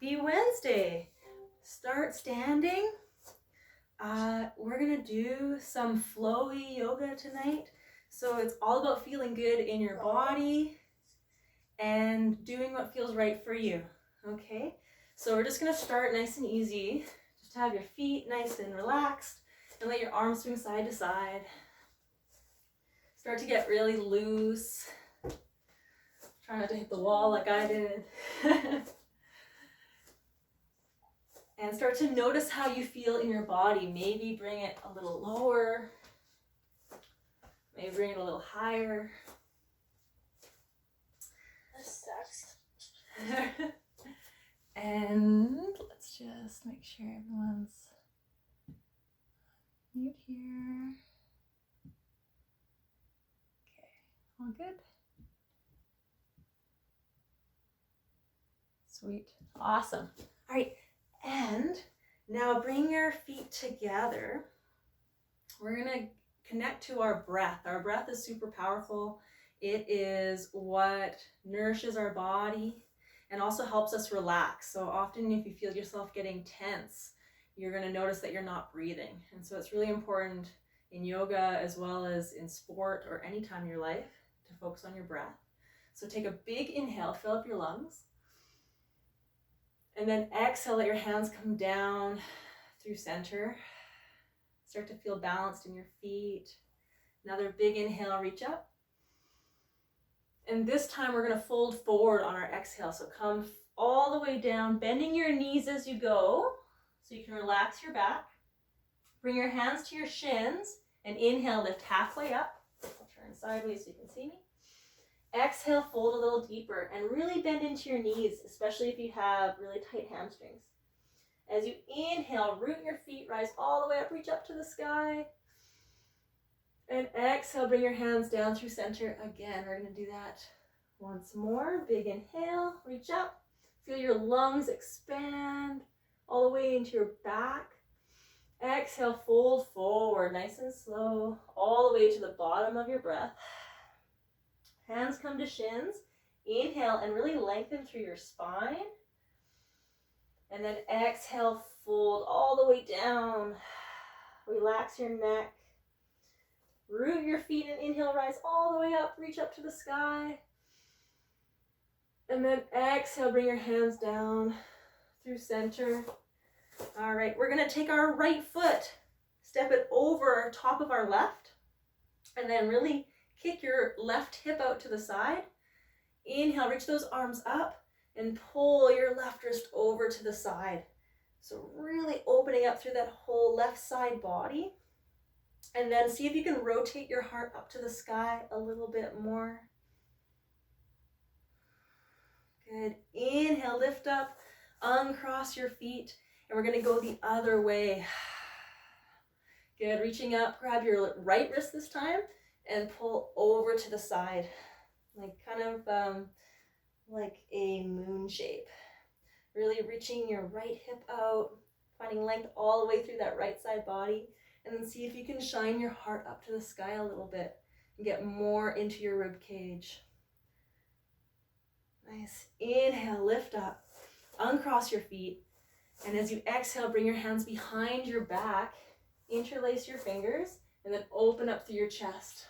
Happy Wednesday. Start standing. We're gonna do some flowy yoga tonight. So it's all about feeling good in your body and doing what feels right for you. Okay, so we're just gonna start nice and easy. Just have your feet nice and relaxed and let your arms swing side to side. Start to get really loose. Try not to hit the wall like I did. And start to notice how you feel in your body. Maybe bring it a little lower. Maybe bring it a little higher. This sucks. And let's just make sure everyone's mute here. Okay, all good? Sweet, awesome. All right, and now bring your feet together. We're gonna connect to our breath. Our breath is super powerful. It is what nourishes our body and also helps us relax. So often if you feel yourself getting tense, you're gonna notice that you're not breathing. And so it's really important in yoga as well as in sport or any time in your life to focus on your breath. So take a big inhale, fill up your lungs. And then exhale, let your hands come down through center. Start to feel balanced in your feet. Another big inhale, reach up. And this time we're gonna fold forward on our exhale. So come all the way down, bending your knees as you go, so you can relax your back. Bring your hands to your shins and inhale, lift halfway up. I'll turn sideways so you can see me. Exhale, fold a little deeper and really bend into your knees, especially if you have really tight hamstrings. As you inhale, root your feet, rise all the way up, reach up to the sky. And exhale, bring your hands down through center. Again, we're gonna do that once more. Big inhale, reach up. Feel your lungs expand all the way into your back. Exhale, fold forward, nice and slow, all the way to the bottom of your breath. Hands come to shins. Inhale and really lengthen through your spine. And then exhale, fold all the way down. Relax your neck. Root your feet and inhale, rise all the way up, reach up to the sky. And then exhale, bring your hands down through center. All right, we're gonna take our right foot, step it over top of our left, and then really kick your left hip out to the side. Inhale, reach those arms up and pull your left wrist over to the side. So really opening up through that whole left side body. And then see if you can rotate your heart up to the sky a little bit more. Good. Inhale, lift up, uncross your feet, and we're gonna go the other way. Good, reaching up, grab your right wrist this time, and pull over to the side, like kind of like a moon shape. Really reaching your right hip out, finding length all the way through that right side body, and then see if you can shine your heart up to the sky a little bit and get more into your rib cage. Nice. Inhale, lift up, uncross your feet, and as you exhale, bring your hands behind your back, interlace your fingers, and then open up through your chest.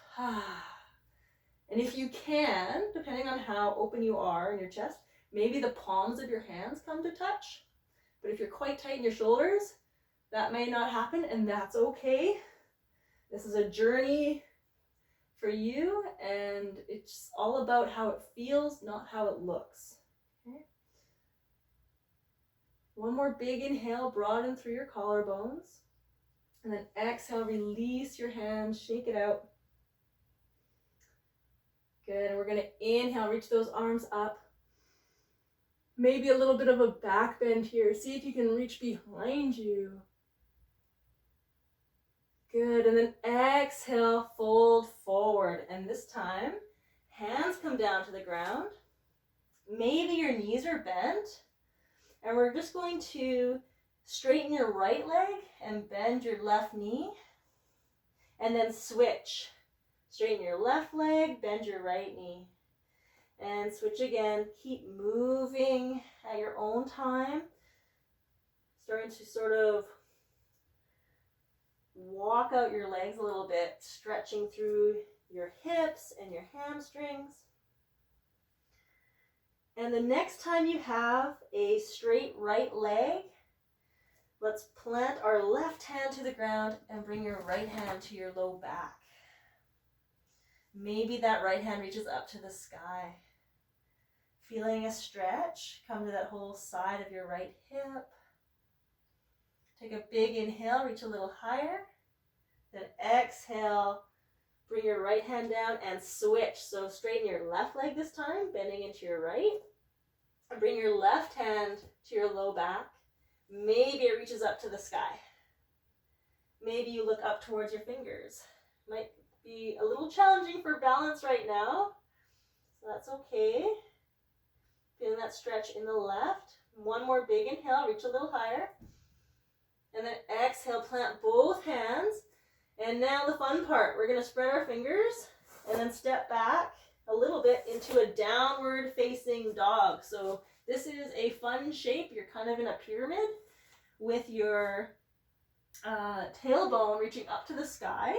And if you can, depending on how open you are in your chest, maybe the palms of your hands come to touch. But if you're quite tight in your shoulders, that may not happen, and that's okay. This is a journey for you, and it's all about how it feels, not how it looks. Okay. One more big inhale, broaden through your collarbones. And then exhale, release your hands, shake it out. Good, and we're gonna inhale, reach those arms up. Maybe a little bit of a back bend here. See if you can reach behind you. Good, and then exhale, fold forward. And this time, hands come down to the ground. Maybe your knees are bent. And we're just going to straighten your right leg and bend your left knee. And then switch. Straighten your left leg, bend your right knee. And switch again. Keep moving at your own time. Starting to sort of walk out your legs a little bit, stretching through your hips and your hamstrings. And the next time you have a straight right leg, let's plant our left hand to the ground and bring your right hand to your low back. Maybe that right hand reaches up to the sky. Feeling a stretch, come to that whole side of your right hip. Take a big inhale, reach a little higher. Then exhale, bring your right hand down and switch. So straighten your left leg this time, bending into your right. And bring your left hand to your low back. Maybe it reaches up to the sky. Maybe you look up towards your fingers. Might be a little challenging for balance right now, so that's okay. Feeling that stretch in the left. One more big inhale, reach a little higher. And then exhale, plant both hands. And now the fun part, we're going to spread our fingers and then step back a little bit into a downward facing dog. So this is a fun shape. You're kind of in a pyramid with your tailbone reaching up to the sky.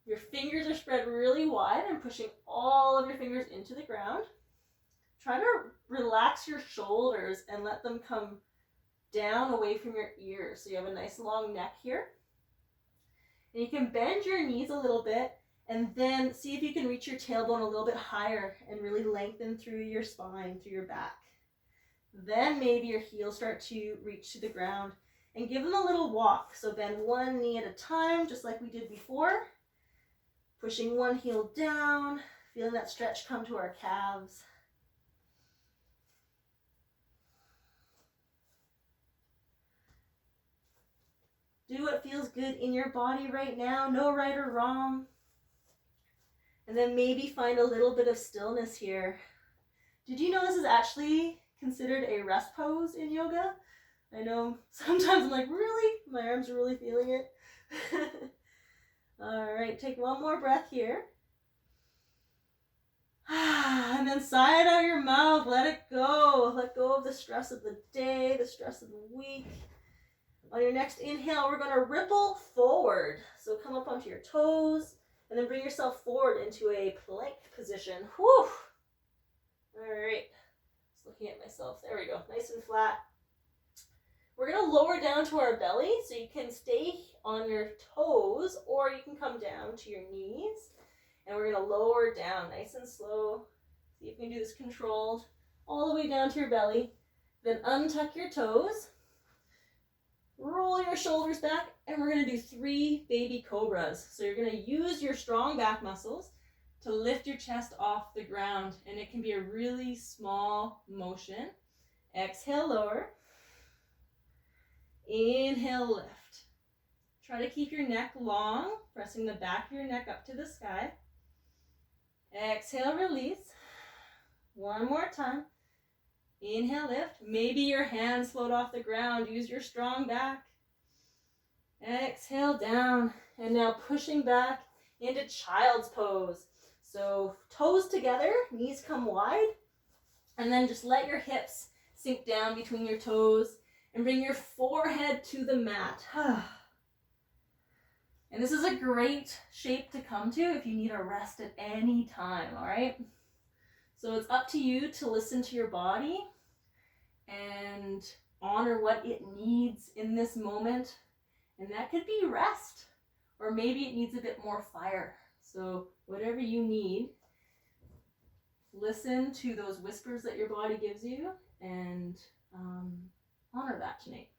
Your fingers are spread really wide and pushing all of your fingers into the ground. Try to relax your shoulders and let them come down away from your ears. So you have a nice long neck here. And you can bend your knees a little bit and then see if you can reach your tailbone a little bit higher and really lengthen through your spine, through your back. Then maybe your heels start to reach to the ground and give them a little walk. So bend one knee at a time, just like we did before. Pushing one heel down, feeling that stretch come to our calves. Do what feels good in your body right now, no right or wrong. And then maybe find a little bit of stillness here. Did you know this is actually considered a rest pose in yoga? I know sometimes I'm like, really? My arms are really feeling it. All right, take one more breath here. And then sigh it out your mouth, let it go. Let go of the stress of the day, the stress of the week. On your next inhale, we're going to ripple forward. So come up onto your toes and then bring yourself forward into a plank position. Whew. All right. Just looking at myself. There we go. Nice and flat. We're going to lower down to our belly so you can stay on your toes or you can come down to your knees. And we're going to lower down nice and slow. See if you can do this controlled. All the way down to your belly. Then untuck your toes. Roll your shoulders back, and we're going to do 3 baby cobras. So you're going to use your strong back muscles to lift your chest off the ground, and it can be a really small motion. Exhale, lower. Inhale, lift. Try to keep your neck long, pressing the back of your neck up to the sky. Exhale, release. One more time. Inhale, lift. Maybe your hands float off the ground. Use your strong back. Exhale, down. And now pushing back into child's pose. So toes together, knees come wide. And then just let your hips sink down between your toes and bring your forehead to the mat. And this is a great shape to come to if you need a rest at any time, all right? So it's up to you to listen to your body and honor what it needs in this moment. And that could be rest, or maybe it needs a bit more fire. So whatever you need, listen to those whispers that your body gives you and honor that tonight.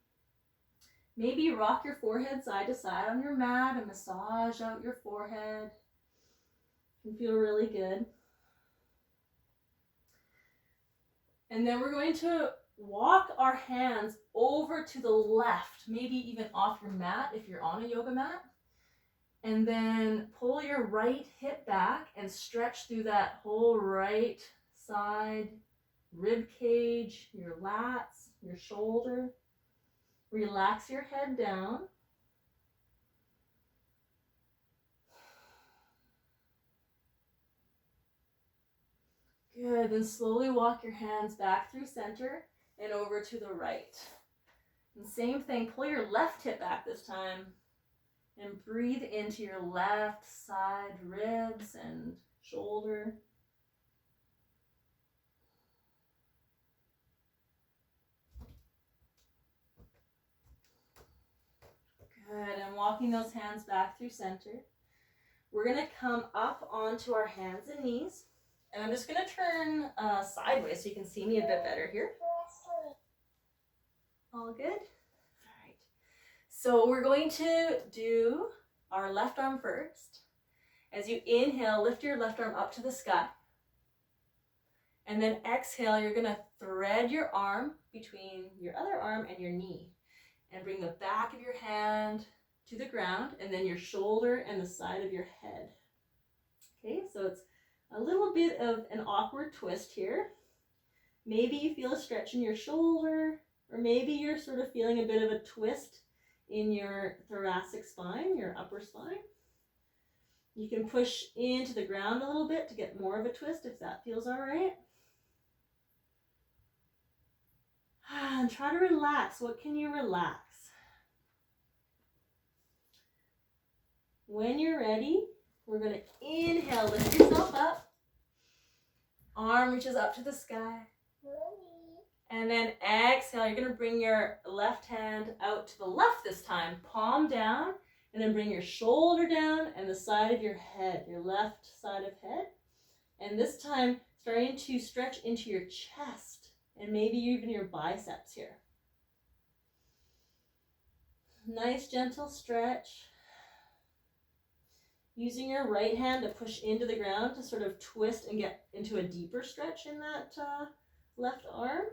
Maybe rock your forehead side to side on your mat and massage out your forehead. It can feel really good. And then we're going to walk our hands over to the left, maybe even off your mat if you're on a yoga mat. And then pull your right hip back and stretch through that whole right side, rib cage, your lats, your shoulder. Relax your head down. Good, then slowly walk your hands back through center and over to the right. And same thing, pull your left hip back this time and breathe into your left side ribs and shoulder. Good, and walking those hands back through center. We're gonna come up onto our hands and knees. And I'm just gonna turn sideways so you can see me a bit better here. All good? All right. So we're going to do our left arm first. As you inhale, lift your left arm up to the sky. And then exhale, you're gonna thread your arm between your other arm and your knee. And bring the back of your hand to the ground, and then your shoulder and the side of your head. Okay, so it's a little bit of an awkward twist here. Maybe you feel a stretch in your shoulder, or maybe you're sort of feeling a bit of a twist in your thoracic spine, your upper spine. You can push into the ground a little bit to get more of a twist if that feels all right. And try to relax. What can you relax? When you're ready, we're going to inhale, lift yourself up. Arm reaches up to the sky. And then exhale, you're going to bring your left hand out to the left this time, palm down, and then bring your shoulder down and the side of your head, your left side of head. And this time, starting to stretch into your chest and maybe even your biceps here. Nice gentle stretch. Using your right hand to push into the ground to sort of twist and get into a deeper stretch in that left arm.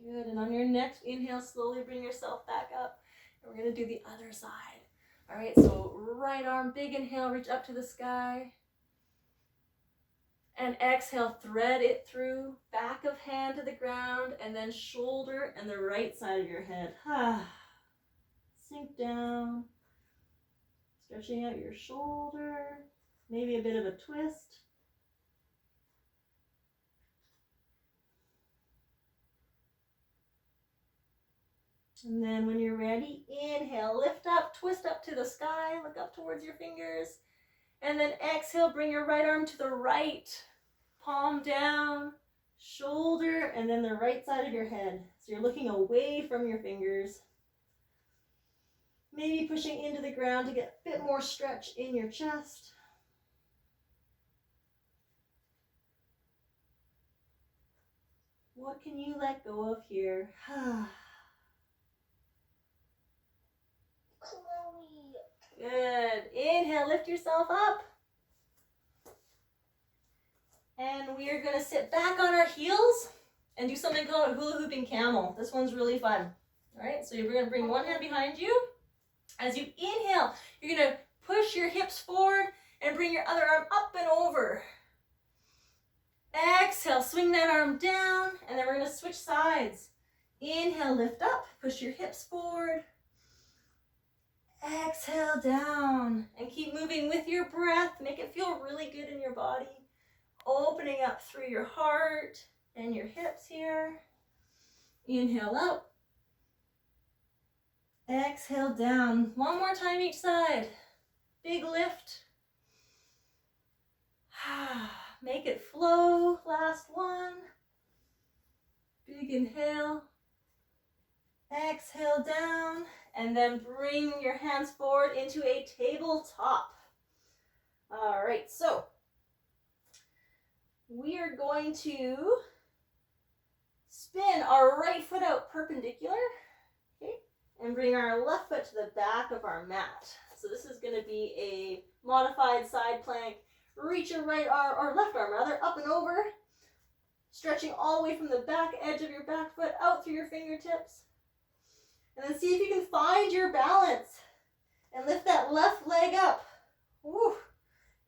Good, and on your next inhale, slowly bring yourself back up. And we're gonna do the other side. All right, so right arm, big inhale, reach up to the sky. And exhale, thread it through, back of hand to the ground, and then shoulder and the right side of your head. Sink down, stretching out your shoulder, maybe a bit of a twist. And then when you're ready, inhale, lift up, twist up to the sky, look up towards your fingers. And then exhale, bring your right arm to the right, palm down, shoulder, and then the right side of your head. So you're looking away from your fingers. Maybe pushing into the ground to get a bit more stretch in your chest. What can you let go of here? Good. Inhale, lift yourself up. And we are going to sit back on our heels and do something called a hula hooping camel. This one's really fun. All right, so you're going to bring one hand behind you. As you inhale, you're going to push your hips forward and bring your other arm up and over. Exhale, swing that arm down, and then we're going to switch sides. Inhale, lift up, push your hips forward. Exhale down, and keep moving with your breath. Make it feel really good in your body. Opening up through your heart and your hips here. Inhale up. Exhale down. One more time each side. Big lift. Make it flow. Last one. Big inhale. Exhale down. And then bring your hands forward into a tabletop. All right, so we are going to spin our right foot out perpendicular, okay, and bring our left foot to the back of our mat. So this is going to be a modified side plank. Reach your right arm, or left arm rather, up and over, stretching all the way from the back edge of your back foot out through your fingertips. And then see if you can find your balance and lift that left leg up. Woo.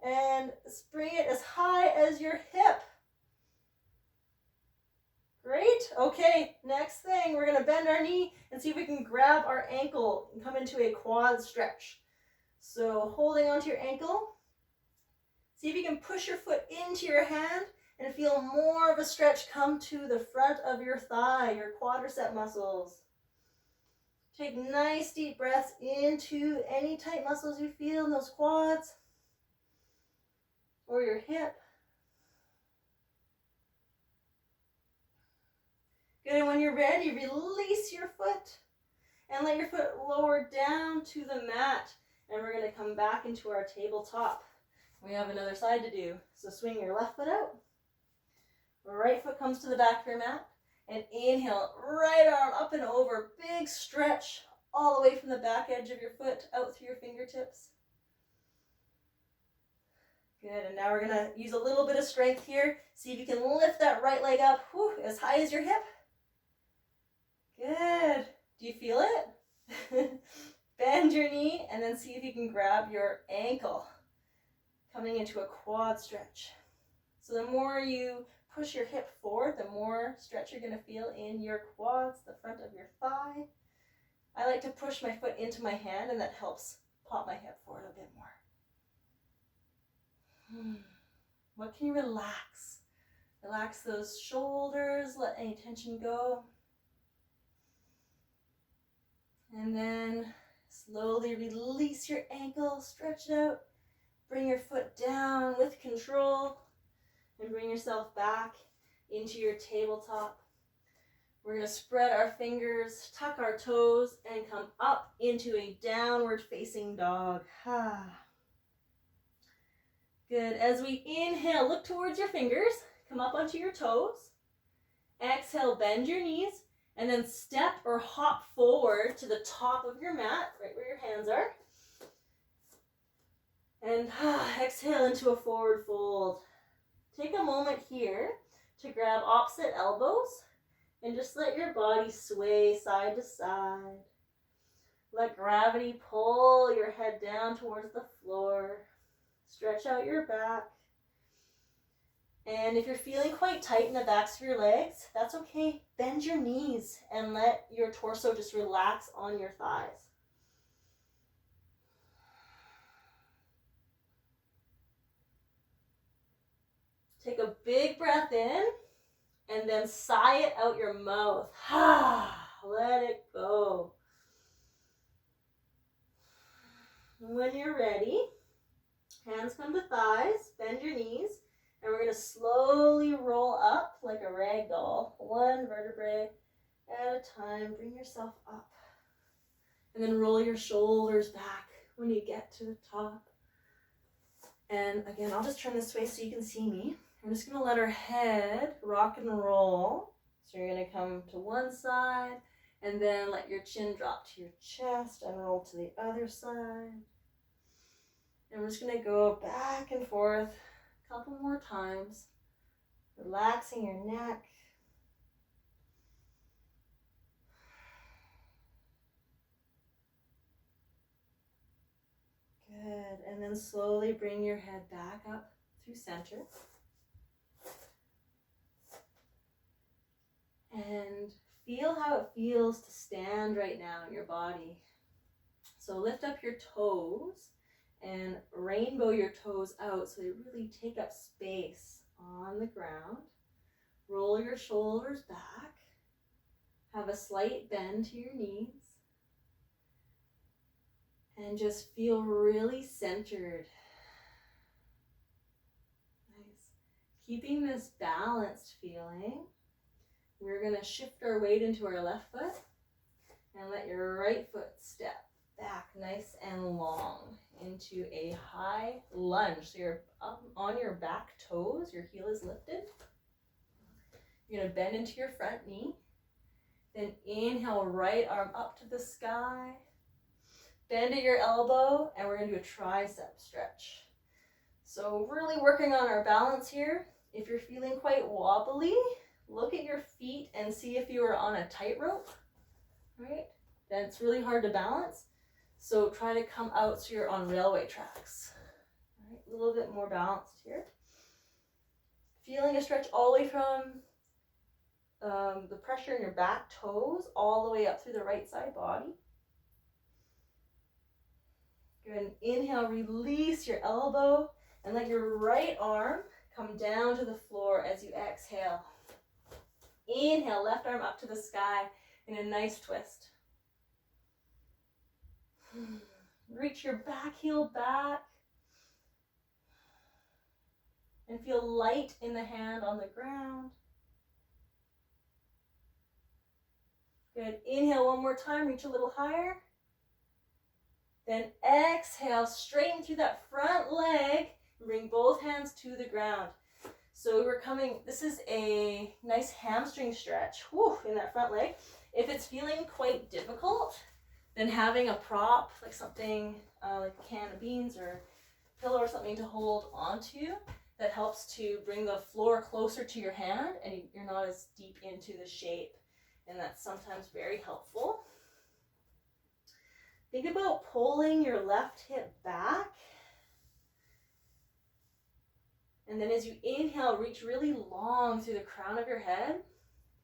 And bring it as high as your hip. Great. Okay, next thing, we're going to bend our knee and see if we can grab our ankle and come into a quad stretch. So holding onto your ankle, see if you can push your foot into your hand and feel more of a stretch come to the front of your thigh, your quadricep muscles. Take nice deep breaths into any tight muscles you feel in those quads or your hip. Good, and when you're ready, release your foot and let your foot lower down to the mat. And we're going to come back into our tabletop. We have another side to do. So swing your left foot out. Right foot comes to the back of your mat. And inhale, right arm up and over. Big stretch all the way from the back edge of your foot out through your fingertips. Good, and now we're going to use a little bit of strength here. See if you can lift that right leg up as high as your hip. Good. Do you feel it? Bend your knee and then see if you can grab your ankle, coming into a quad stretch. So the more you push your hip forward, the more stretch you're going to feel in your quads, the front of your thigh. I like to push my foot into my hand, and that helps pop my hip forward a bit more. What can you relax? Relax those shoulders, let any tension go. And then slowly release your ankle, stretch it out. Bring your foot down with control and bring yourself back into your tabletop. We're going to spread our fingers, tuck our toes, and come up into a downward facing dog. Good. As we inhale, look towards your fingers, come up onto your toes. Exhale, bend your knees, and then step or hop forward to the top of your mat, right where your hands are. And exhale into a forward fold. Take a moment here to grab opposite elbows and just let your body sway side to side. Let gravity pull your head down towards the floor. Stretch out your back. And if you're feeling quite tight in the backs of your legs, that's okay. Bend your knees and let your torso just relax on your thighs. Take a big breath in and then sigh it out your mouth. Let it go. When you're ready, hands come to thighs, bend your knees, and we're going to slowly roll up like a rag doll, one vertebrae at a time. Bring yourself up. And then roll your shoulders back when you get to the top. And again, I'll just turn this way so you can see me. We're just going to let our head rock and roll. So you're going to come to one side and then let your chin drop to your chest and roll to the other side. And we're just going to go back and forth a couple more times, relaxing your neck. Good. And then slowly bring your head back up through center. And feel how it feels to stand right now in your body. So lift up your toes and rainbow your toes out so they really take up space on the ground. Roll your shoulders back. Have a slight bend to your knees. And just feel really centered. Nice. Keeping this balanced feeling, we're going to shift our weight into our left foot and let your right foot step back nice and long into a high lunge. So you're up on your back toes, your heel is lifted. You're going to bend into your front knee. Then inhale, right arm up to the sky. Bend at your elbow, and we're going to do a tricep stretch. So really working on our balance here. If you're feeling quite wobbly, look at your feet and see if you are on a tightrope, right? Then it's really hard to balance. So try to come out so you're on railway tracks. All right, a little bit more balanced here. Feeling a stretch all the way from the pressure in your back toes all the way up through the right side body. Good. And inhale, release your elbow and let your right arm come down to the floor as you exhale. Inhale, left arm up to the sky in a nice twist. Reach your back heel back and feel light in the hand on the ground. Good. Inhale one more time, reach a little higher. Then exhale, straighten through that front leg and bring both hands to the ground. So this is a nice hamstring stretch in that front leg. If it's feeling quite difficult, then having a prop, like something like a can of beans or pillow or something to hold onto, that helps to bring the floor closer to your hand and you're not as deep into the shape. And that's sometimes very helpful. Think about pulling your left hip back. And then as you inhale, reach really long through the crown of your head.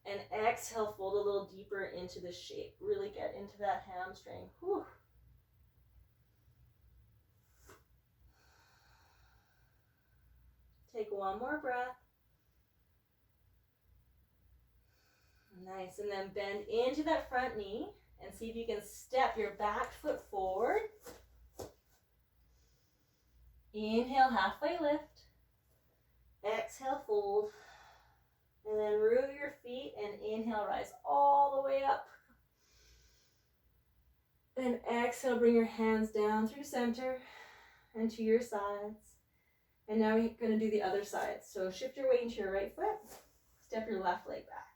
And exhale, fold a little deeper into the shape. Really get into that hamstring. Whew. Take one more breath. Nice. And then bend into that front knee and see if you can step your back foot forward. Inhale, halfway lift. Exhale, fold. And then root your feet and inhale, rise all the way up. And exhale, bring your hands down through center and to your sides. And now we're going to do the other side. So shift your weight into your right foot. Step your left leg back.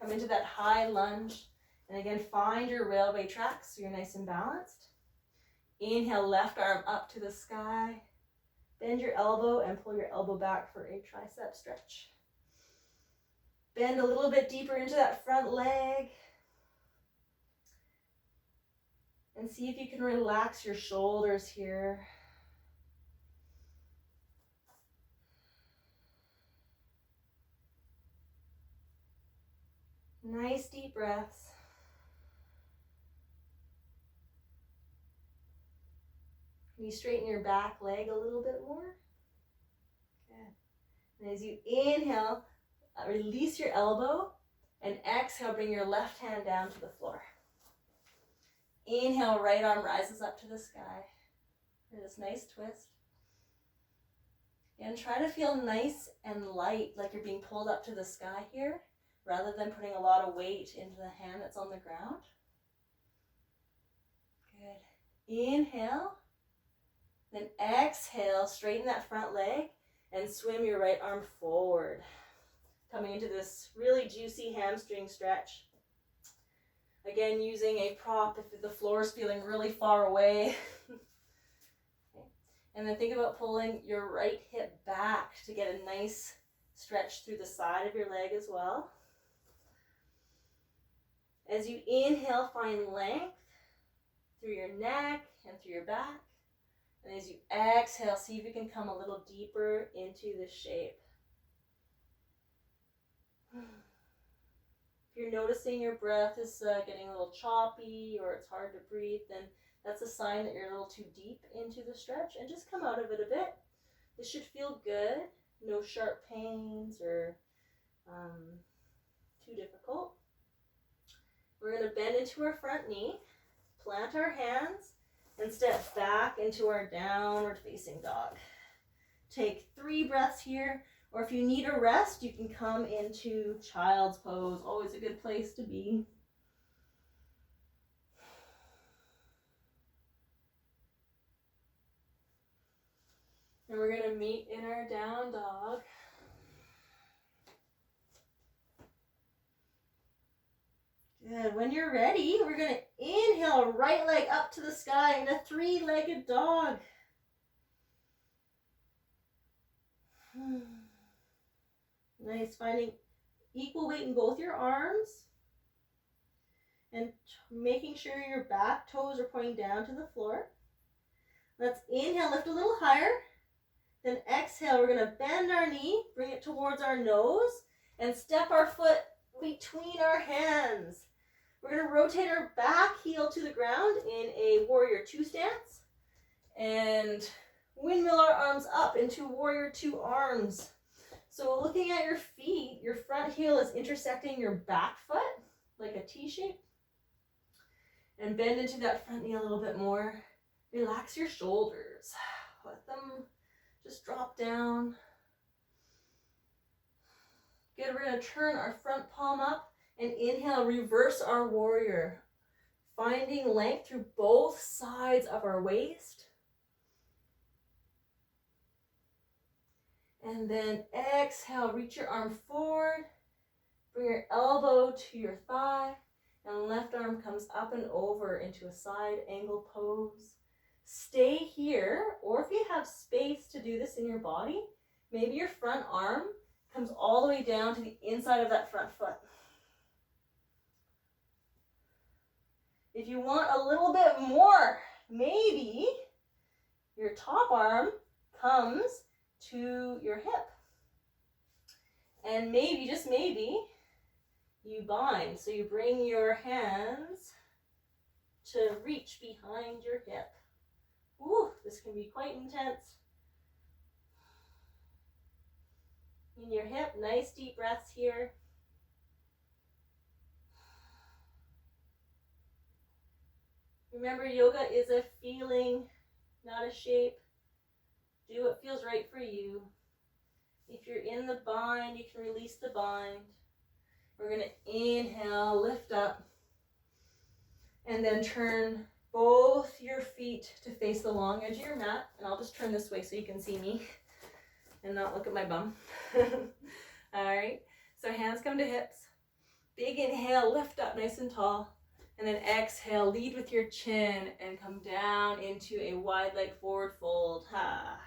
Come into that high lunge. And again, find your railway tracks so you're nice and balanced. Inhale, left arm up to the sky. Bend your elbow and pull your elbow back for a tricep stretch. Bend a little bit deeper into that front leg. And see if you can relax your shoulders here. Nice deep breaths. Can you straighten your back leg a little bit more? Good. And as you inhale, release your elbow, and exhale, bring your left hand down to the floor. Inhale, right arm rises up to the sky for this nice twist. And try to feel nice and light, like you're being pulled up to the sky here, rather than putting a lot of weight into the hand that's on the ground. Good. Inhale. Then exhale, straighten that front leg and swim your right arm forward. Coming into this really juicy hamstring stretch. Again, using a prop if the floor is feeling really far away. Okay. And then think about pulling your right hip back to get a nice stretch through the side of your leg as well. As you inhale, find length through your neck and through your back. And as you exhale, see if you can come a little deeper into the shape. If you're noticing your breath is getting a little choppy or it's hard to breathe, then that's a sign that you're a little too deep into the stretch, and just come out of it a bit. This should feel good. No sharp pains or too difficult. We're going to bend into our front knee, plant our hands, and step back into our downward facing dog. Take 3 breaths here, or if you need a rest, you can come into child's pose. Always a good place to be. And we're going to meet in our down dog. Good. When you're ready, we're going to inhale, right leg up to the sky in a 3-legged dog. Nice. Finding equal weight in both your arms. And making sure your back toes are pointing down to the floor. Let's inhale, lift a little higher. Then exhale, we're going to bend our knee, bring it towards our nose, and step our foot between our hands. We're going to rotate our back heel to the ground in a warrior 2 stance. And windmill our arms up into warrior 2 arms. So looking at your feet, your front heel is intersecting your back foot like a T shape. And bend into that front knee a little bit more. Relax your shoulders. Let them just drop down. Good, we're gonna turn our front palm up and inhale, reverse our warrior. Finding length through both sides of our waist. And then exhale, reach your arm forward. Bring your elbow to your thigh. And left arm comes up and over into a side angle pose. Stay here, or if you have space to do this in your body, maybe your front arm comes all the way down to the inside of that front foot. If you want a little bit more, maybe your top arm comes to your hip. And maybe, just maybe, you bind. So you bring your hands to reach behind your hip. Ooh, this can be quite intense. In your hip, nice deep breaths here. Remember, yoga is a feeling, not a shape. Do what feels right for you. If you're in the bind, you can release the bind. We're going to inhale, lift up, and then turn both your feet to face the long edge of your mat. And I'll just turn this way so you can see me and not look at my bum. All right, so hands come to hips. Big inhale, lift up nice and tall. And then exhale, lead with your chin and come down into a wide leg forward fold. Ha.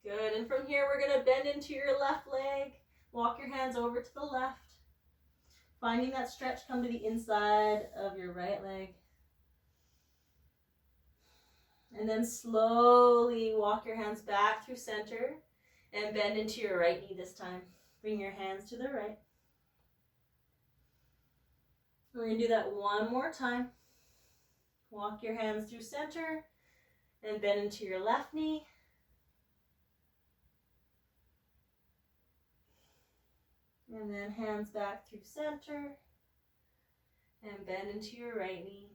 Good, and from here we're gonna bend into your left leg. Walk your hands over to the left. Finding that stretch, come to the inside of your right leg. And then slowly walk your hands back through center and bend into your right knee this time. Bring your hands to the right. We're going to do that one more time. Walk your hands through center and bend into your left knee. And then hands back through center and bend into your right knee.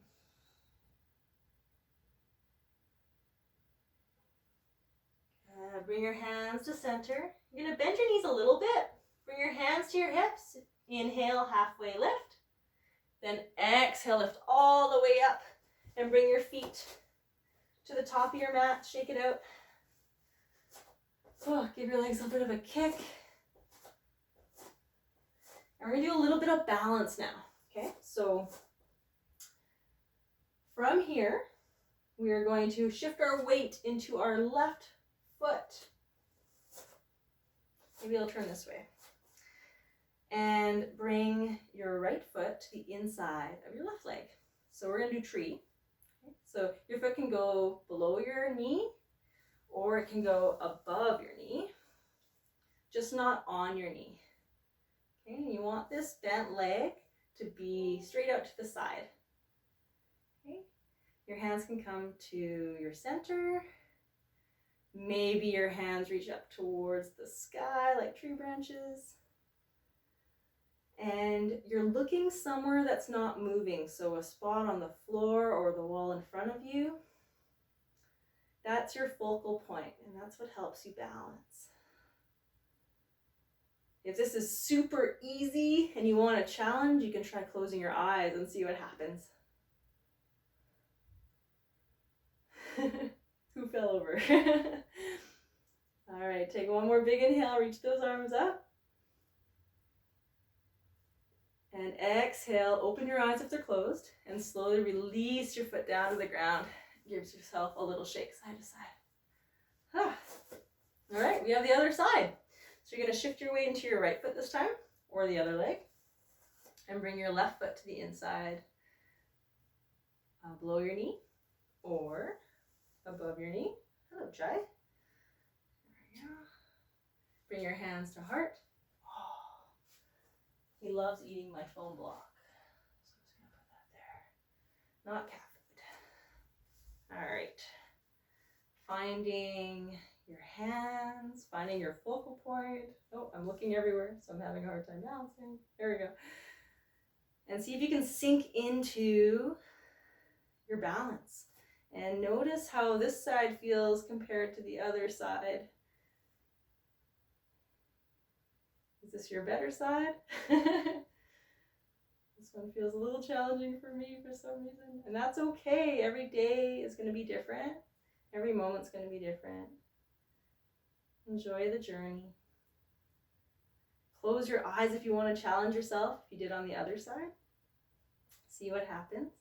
Bring your hands to center. You're going to bend your knees a little bit. Bring your hands to your hips. Inhale, halfway lift. Then exhale, lift all the way up. And bring your feet to the top of your mat. Shake it out. Oh, give your legs a bit of a kick. And we're going to do a little bit of balance now. Okay, so from here, we are going to shift our weight into our left foot. Maybe I'll turn this way. And bring your right foot to the inside of your left leg. So we're going to do tree. Okay. So your foot can go below your knee or it can go above your knee, just not on your knee. Okay, and you want this bent leg to be straight out to the side. Okay. Your hands can come to your center. Maybe your hands reach up towards the sky like tree branches. And you're looking somewhere that's not moving. So a spot on the floor or the wall in front of you. That's your focal point, and that's what helps you balance. If this is super easy and you want a challenge, you can try closing your eyes and see what happens. Who fell over? All right, take one more big inhale, reach those arms up. And exhale, open your eyes if they're closed, and slowly release your foot down to the ground. Give yourself a little shake side to side. Ah. All right, we have the other side. So you're gonna shift your weight into your right foot this time, or the other leg, and bring your left foot to the inside, below your knee, or above your knee. Hello, Jai. There we go. Bring your hands to heart. Oh, he loves eating my foam block. So I'm just going to put that there. Not cat food. All right. Finding your hands, finding your focal point. Oh, I'm looking everywhere, so I'm having a hard time balancing. There we go. And see if you can sink into your balance. And notice how this side feels compared to the other side. Is this your better side? This one feels a little challenging for me for some reason. And that's okay. Every day is going to be different. Every moment's going to be different. Enjoy the journey. Close your eyes if you want to challenge yourself, if you did on the other side. See what happens.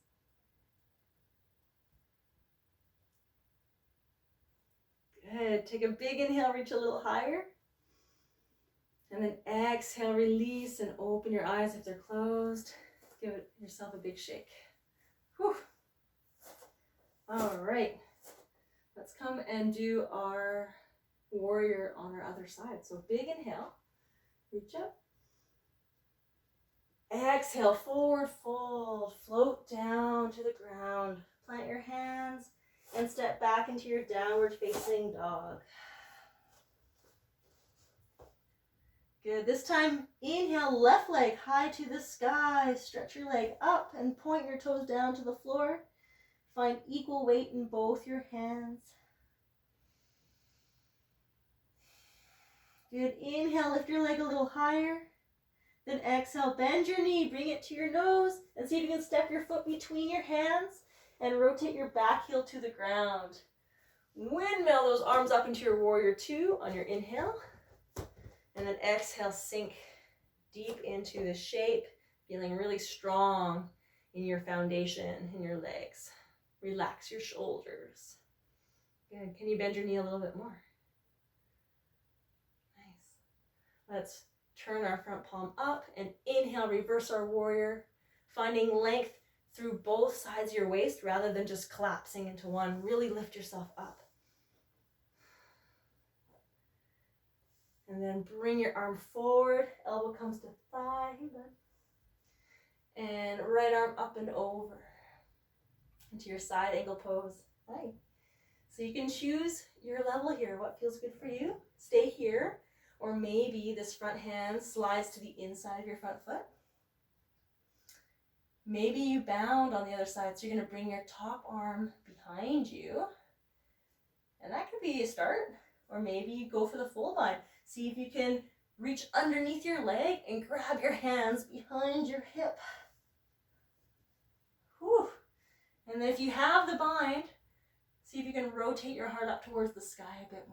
Good. Take a big inhale, reach a little higher. And then exhale, release and open your eyes if they're closed. Give yourself a big shake. Whew. All right. Let's come and do our warrior on our other side. So big inhale, reach up. Exhale, forward fold, float down to the ground. Plant your hands and step back into your downward facing dog. Good. This time, inhale, left leg high to the sky. Stretch your leg up and point your toes down to the floor. Find equal weight in both your hands. Good. Inhale, lift your leg a little higher. Then exhale, bend your knee, bring it to your nose, and see if you can step your foot between your hands and rotate your back heel to the ground. Windmill those arms up into your warrior two on your inhale. And then exhale, sink deep into the shape, feeling really strong in your foundation, in your legs. Relax your shoulders. Good. Can you bend your knee a little bit more? Nice. Let's turn our front palm up and inhale, reverse our warrior, finding length through both sides of your waist rather than just collapsing into one. Really lift yourself up. And then bring your arm forward, elbow comes to thigh, and right arm up and over into your side angle pose. Hi. So you can choose your level here, what feels good for you. Stay here, or maybe this front hand slides to the inside of your front foot. Maybe you bound on the other side, so you're going to bring your top arm behind you, and that could be a start. Or maybe you go for the full bind. See if you can reach underneath your leg and grab your hands behind your hip. Whew. And then if you have the bind, see if you can rotate your heart up towards the sky a bit more.